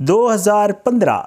2015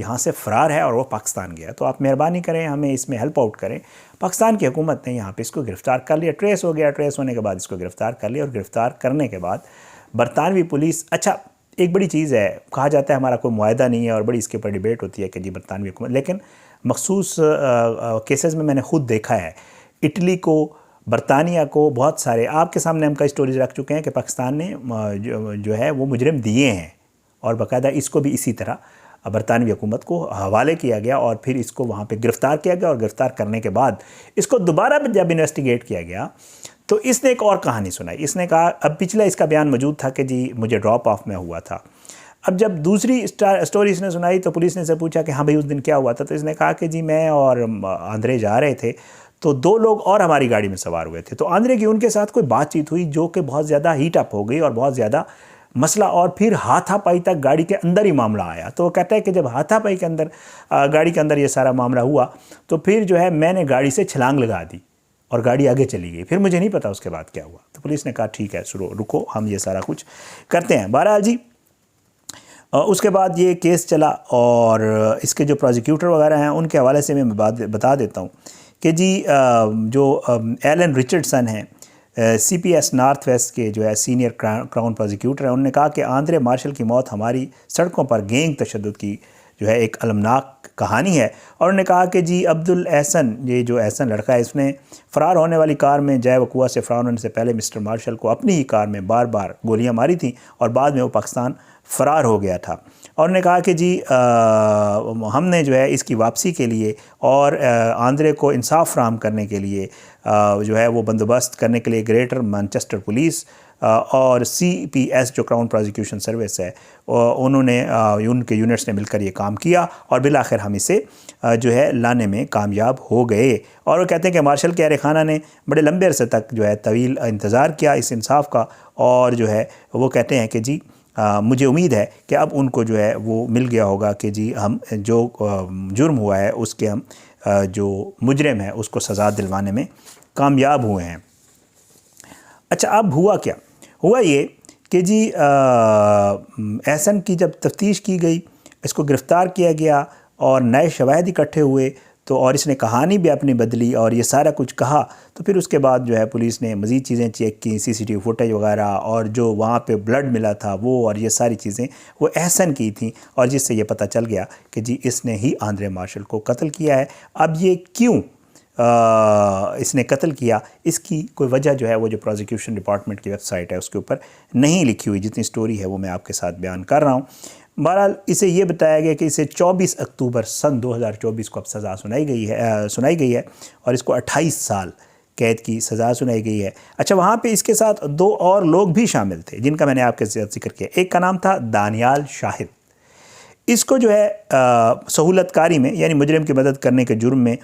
یہاں سے فرار ہے اور وہ پاکستان گیا، تو آپ مہربانی کریں ہمیں اس میں ہیلپ آؤٹ کریں۔ پاکستان کی حکومت نے یہاں پہ اس کو گرفتار کر لیا، ٹریس ہو گیا، ٹریس ہونے کے بعد اس کو گرفتار کر لیا، اور گرفتار کرنے کے بعد برطانوی پولیس، اچھا ایک بڑی چیز ہے، کہا جاتا ہے ہمارا کوئی معاہدہ نہیں ہے اور بڑی اس کے اوپر ڈیبیٹ ہوتی ہے کہ جی برطانوی حکومت، لیکن مخصوص کیسز میں نے خود دیکھا ہے، اٹلی کو، برطانیہ کو، بہت سارے آپ کے سامنے ہم کئی سٹوریز رکھ چکے ہیں کہ پاکستان نے جو ہے وہ مجرم دیے ہیں، اور باقاعدہ اس کو بھی اسی طرح برطانوی حکومت کو حوالے کیا گیا اور پھر اس کو وہاں پہ گرفتار کیا گیا، اور گرفتار کرنے کے بعد اس کو دوبارہ جب انویسٹیگیٹ کیا گیا تو اس نے ایک اور کہانی سنائی۔ اس نے کہا، اب پچھلا اس کا بیان موجود تھا کہ جی مجھے ڈراپ آف میں ہوا تھا، اب جب دوسری سٹوری اس نے سنائی تو پولیس نے سے پوچھا کہ ہاں بھئی اس دن کیا ہوا تھا، تو اس نے کہا کہ جی میں اور آندرے جا رہے تھے تو 2 لوگ اور ہماری گاڑی میں سوار ہوئے تھے، تو آندرے کی ان کے ساتھ کوئی بات چیت ہوئی جو کہ بہت زیادہ ہیٹ اپ ہو گئی اور بہت زیادہ مسئلہ، اور پھر ہاتھا پائی تک گاڑی کے اندر ہی معاملہ آیا۔ تو وہ کہتا ہے کہ جب ہاتھا پائی کے اندر گاڑی کے اندر یہ سارا معاملہ ہوا تو پھر جو ہے میں نے گاڑی سے چھلانگ لگا دی اور گاڑی آگے چلی گئی، پھر مجھے نہیں پتا اس کے بعد کیا ہوا۔ تو پولیس نے کہا ٹھیک ہے رکو ہم یہ سارا کچھ کرتے ہیں۔ بہرحال جی اس کے بعد یہ کیس چلا، اور اس کے جو پروزیکیوٹر وغیرہ ہیں ان کے حوالے سے میں بتا دیتا ہوں کہ جی جو ایلن رچرڈسن ہیں، سی پی ایس نارتھ ویسٹ کے جو ہے سینئر کراؤن پروزیکیوٹر ہیں، انہوں نے کہا کہ آندرے مارشل کی موت ہماری سڑکوں پر گینگ تشدد کی جو ہے ایک المناک کہانی ہے، اور انہوں نے کہا کہ جی عبدالاحسن، یہ جو احسن لڑکا ہے، اس نے فرار ہونے والی کار میں جائے وقوع سے فرار ہونے سے پہلے مسٹر مارشل کو اپنی ہی کار میں بار بار گولیاں ماری تھیں، اور بعد میں وہ پاکستان فرار ہو گیا تھا۔ اور انہوں نے کہا کہ جی ہم نے جو ہے اس کی واپسی کے لیے اور آندرے کو انصاف فراہم کرنے کے لیے جو ہے وہ بندوبست کرنے کے لیے گریٹر مانچسٹر پولیس اور سی پی ایس جو کراؤن پروزیکیوشن سروس ہے، انہوں نے ان کے یونٹس نے مل کر یہ کام کیا، اور بالآخر ہم اسے جو ہے لانے میں کامیاب ہو گئے۔ اور وہ کہتے ہیں کہ مارشل کے اہل خانہ نے بڑے لمبے عرصے تک جو ہے طویل انتظار کیا اس انصاف کا، اور جو ہے وہ کہتے ہیں کہ جی مجھے امید ہے کہ اب ان کو جو ہے وہ مل گیا ہوگا کہ جی ہم جو جرم ہوا ہے اس کے ہم جو مجرم ہے اس کو سزا دلوانے میں کامیاب ہوئے ہیں۔ اچھا اب ہوا کیا؟ ہوا یہ کہ جی احسن کی جب تفتیش کی گئی، اس کو گرفتار کیا گیا اور نئے شواہد اکٹھے ہوئے، تو اور اس نے کہانی بھی اپنی بدلی اور یہ سارا کچھ کہا، تو پھر اس کے بعد جو ہے پولیس نے مزید چیزیں چیک کی، سی سی ٹی وی فوٹیج وغیرہ، اور جو وہاں پہ بلڈ ملا تھا وہ، اور یہ ساری چیزیں وہ احسن کی تھیں، اور جس سے یہ پتہ چل گیا کہ جی اس نے ہی آندرے مارشل کو قتل کیا ہے۔ اب یہ کیوں اس نے قتل کیا، اس کی کوئی وجہ جو ہے وہ جو پروزیکیوشن ڈپارٹمنٹ کی ویب سائٹ ہے اس کے اوپر نہیں لکھی ہوئی، جتنی سٹوری ہے وہ میں آپ کے ساتھ بیان کر رہا ہوں۔ بہرحال اسے یہ بتایا گیا کہ اسے 24 اکتوبر سن 2024 کو اب سزا سنائی گئی ہے اور اس کو 28 سال قید کی سزا سنائی گئی ہے۔ اچھا وہاں پہ اس کے ساتھ 2 اور لوگ بھی شامل تھے جن کا میں نے آپ کے ساتھ ذکر کیا۔ ایک کا نام تھا دانیال شاہد، اس کو جو ہے سہولت کاری میں یعنی مجرم کی مدد کرنے کے جرم میں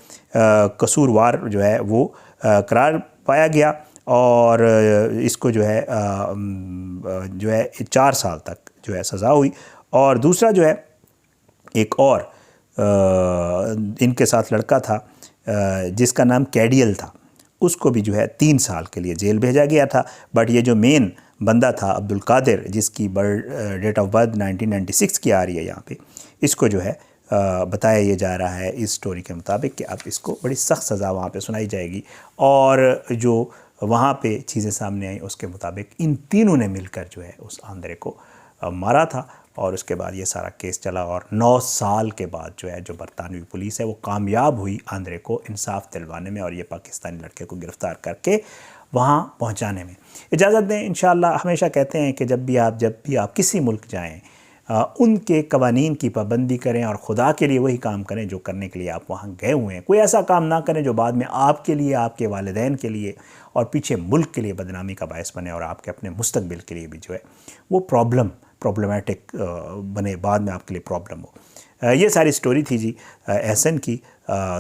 قصوروار جو ہے وہ قرار پایا گیا، اور اس کو جو ہے 4 سال تک جو ہے سزا ہوئی۔ اور دوسرا جو ہے ایک اور ان کے ساتھ لڑکا تھا جس کا نام کیڈیل تھا، اس کو بھی جو ہے 3 سال کے لیے جیل بھیجا گیا تھا۔ بٹ یہ جو مین بندہ تھا عبدالقادر، جس کی ڈیٹ آف برتھ 1996 کی آ رہی ہے یہاں پہ، اس کو جو ہے بتایا یہ جا رہا ہے اس سٹوری کے مطابق کہ اب اس کو بڑی سخت سزا وہاں پہ سنائی جائے گی، اور جو وہاں پہ چیزیں سامنے آئیں اس کے مطابق ان تینوں نے مل کر جو ہے اس آندرے کو مارا تھا، اور اس کے بعد یہ سارا کیس چلا، اور 9 سال کے بعد جو ہے جو برطانوی پولیس ہے وہ کامیاب ہوئی آندرے کو انصاف دلوانے میں اور یہ پاکستانی لڑکے کو گرفتار کر کے وہاں پہنچانے میں۔ اجازت دیں انشاءاللہ، ہمیشہ کہتے ہیں کہ جب بھی آپ کسی ملک جائیں ان کے قوانین کی پابندی کریں اور خدا کے لیے وہی کام کریں جو کرنے کے لیے آپ وہاں گئے ہوئے ہیں۔ کوئی ایسا کام نہ کریں جو بعد میں آپ کے لیے، آپ کے والدین کے لیے اور پیچھے ملک کے لیے بدنامی کا باعث بنے، اور آپ کے اپنے مستقبل کے لیے بھی جو ہے وہ پرابلمٹک بنے، بعد میں آپ کے لیے پرابلم ہو۔ یہ ساری سٹوری تھی جی احسن کی،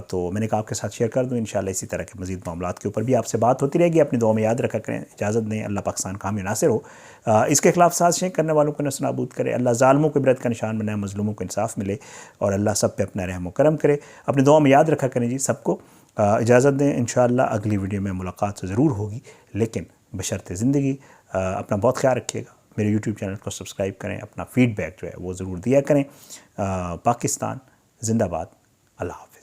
تو میں نے کہا آپ کے ساتھ شیئر کر دوں۔ انشاءاللہ اسی طرح کے مزید معاملات کے اوپر بھی آپ سے بات ہوتی رہے گی، اپنی دعا میں یاد رکھا کریں۔ اجازت دیں، اللہ پاکستان کا حامی ناصر ہو، اس کے خلاف سازشیں کرنے والوں کو نصب نابود کرے، اللہ ظالموں کو عبرت کا نشان بنائے، مظلوموں کو انصاف ملے، اور اللہ سب پہ اپنا رحم و کرم کرے۔ اپنی دعا میں یاد رکھا کریں جی سب کو۔ اجازت دیں، انشاءاللہ اگلی ویڈیو میں ملاقات ضرور ہوگی، لیکن بشرط زندگی۔ اپنا بہت خیال رکھیے گا۔ میرے یوٹیوب چینل کو سبسکرائب کریں، اپنا فیڈ بیک جو ہے وہ ضرور دیا کریں۔ پاکستان زندہ باد، اللہ حافظ۔